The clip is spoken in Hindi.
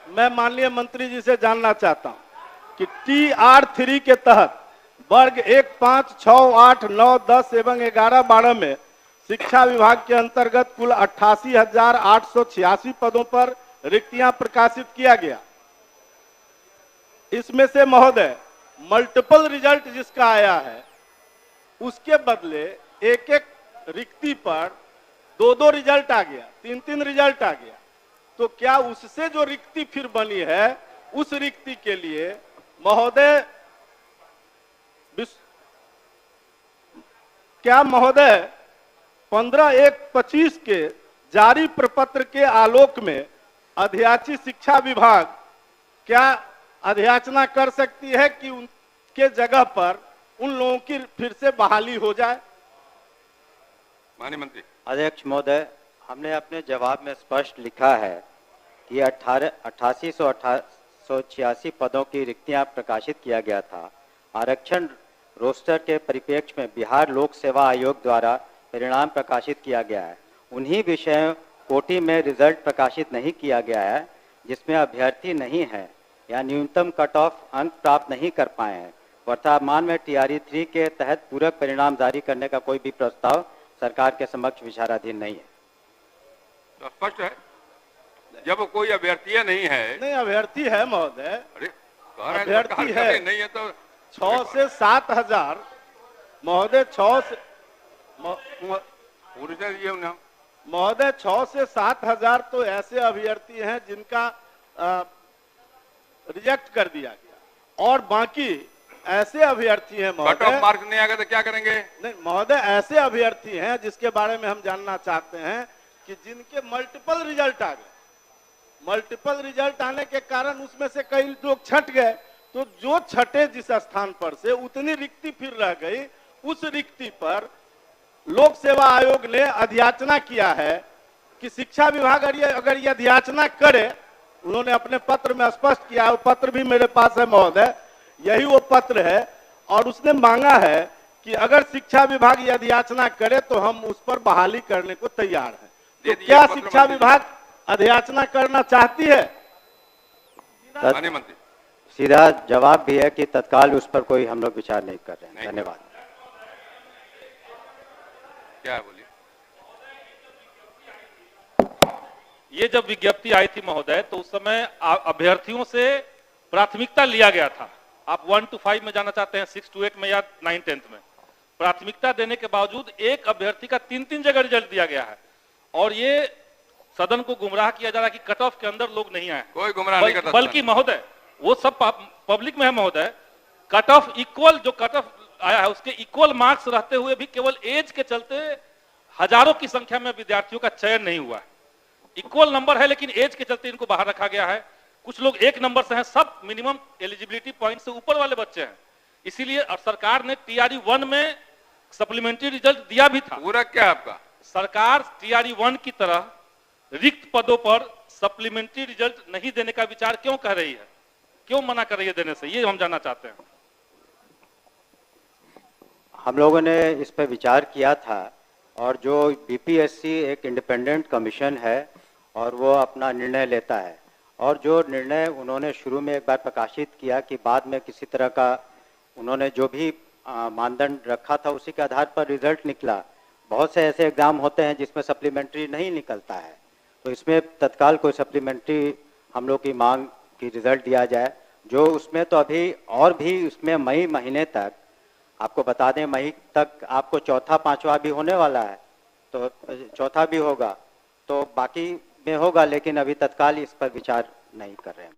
मैं माननीय मंत्री जी से जानना चाहता हूं कि TR3 के तहत वर्ग 1, 5, 6, 8, 9, 10 एवं 11, 12 में शिक्षा विभाग के अंतर्गत कुल 88,886 पदों पर रिक्तियां प्रकाशित किया गया। इसमें से महोदय मल्टीपल रिजल्ट जिसका आया है उसके बदले एक एक रिक्ति पर 2-2 रिजल्ट आ गया, 3-3 रिजल्ट आ गया। तो क्या उससे जो रिक्ति फिर बनी है उस रिक्ति के लिए महोदय क्या महोदय 15/1/25 के जारी प्रपत्र के आलोक में अध्याची शिक्षा विभाग क्या अध्याचना कर सकती है कि उनके जगह पर उन लोगों की फिर से बहाली हो जाए? माननीय मंत्री। अध्यक्ष महोदय, हमने अपने जवाब में स्पष्ट लिखा है कि 8886 पदों की रिक्तियां प्रकाशित किया गया था। आरक्षण रोस्टर के परिप्रेक्ष्य में बिहार लोक सेवा आयोग द्वारा परिणाम प्रकाशित किया गया है। उन्हीं विषयों कोटि में रिजल्ट प्रकाशित नहीं किया गया है जिसमें अभ्यर्थी नहीं है या न्यूनतम कट ऑफ अंक प्राप्त नहीं कर पाए हैं। वर्तमान में TR3 के तहत पूरक परिणाम जारी करने का कोई भी प्रस्ताव सरकार के समक्ष विचाराधीन नहीं है। तो स्पष्ट है, जब कोई अभ्यर्थी नहीं है। नहीं, अभ्यर्थी है महोदय। अरे अभ्यर्थी है, नहीं है तो 6 से 7,000 महोदय, 6 से महोदय 6 से 7,000 तो ऐसे अभ्यर्थी हैं जिनका रिजेक्ट कर दिया गया और बाकी ऐसे अभ्यर्थी हैं महोदय, कट ऑफ मार्क नहीं आएगा तो क्या करेंगे? नहीं महोदय, ऐसे अभ्यर्थी हैं जिसके बारे में हम जानना चाहते हैं कि जिनके मल्टीपल रिजल्ट आ गए। मल्टीपल रिजल्ट आने के कारण उसमें से कई लोग छट गए, तो जो छठे जिस स्थान पर से उतनी रिक्ति फिर रह गई, उस रिक्ति पर लोक सेवा आयोग ने अध्याचना किया है कि शिक्षा विभाग अगर ये अध्याचना करे, उन्होंने अपने पत्र में स्पष्ट किया, वो पत्र भी मेरे पास है महोदय, यही वो पत्र है, और उसने मांगा है कि अगर शिक्षा विभाग ये अध्याचना करे तो हम उस पर बहाली करने को तैयार हैं। तो क्या शिक्षा विभाग अध्याचना करना चाहती है? माननीय मंत्री, सीधा जवाब भी है कि तत्काल उस पर कोई हम लोग विचार नहीं कर रहे हैं। धन्यवाद। क्या बोलिए? ये जब विज्ञप्ति आई थी महोदय, तो उस समय अभ्यर्थियों से प्राथमिकता लिया गया था। आप 1 to 5 में जाना चाहते हैं, 6 to 8 में या 9-10 में, प्राथमिकता देने के बावजूद एक अभ्यर्थी का 3-3 जगह रिजल्ट दिया गया है और ये सदन को गुमराह किया जा रहा है कि कट ऑफ के अंदर लोग नहीं आए। कोई गुमराह नहीं करता, बल्कि महोदय वो सब पब्लिक में है महोदय, कट ऑफ इक्वल, जो कट ऑफ आया है उसके इक्वल मार्क्स रहते हुए भी केवल एज के चलते हजारों की संख्या में विद्यार्थियों का चयन नहीं हुआ है। इक्वल नंबर है लेकिन एज के चलते इनको बाहर रखा गया है। कुछ लोग 1 नंबर से हैं, सब मिनिमम एलिजिबिलिटी पॉइंट से ऊपर वाले बच्चे हैं। इसीलिए सरकार ने TR1 में सप्लीमेंट्री रिजल्ट दिया भी था। पूरा क्या आपका? सरकार TR1 की तरह रिक्त पदों पर सप्लीमेंट्री रिजल्ट नहीं देने का विचार क्यों कर रही है, क्यों मना कर रही है देने से, ये हम जानना चाहते हैं। हम लोगों ने इस पर विचार किया था और जो BPSC एक इंडिपेंडेंट कमीशन है और वो अपना निर्णय लेता है, और जो निर्णय उन्होंने शुरू में एक बार प्रकाशित किया कि बाद में किसी तरह का उन्होंने जो भी मानदंड रखा था उसी के आधार पर रिजल्ट निकला। बहुत से ऐसे एग्जाम होते हैं जिसमें सप्लीमेंट्री नहीं निकलता है, तो इसमें तत्काल कोई सप्लीमेंट्री हम लोग की मांग की रिजल्ट दिया जाए। जो उसमें तो अभी और भी उसमें मई महीने तक, आपको बता दें मई तक आपको चौथा 5वां भी होने वाला है, तो चौथा भी होगा, तो बाकी में होगा, लेकिन अभी तत्काल इस पर विचार नहीं कर रहे हैं।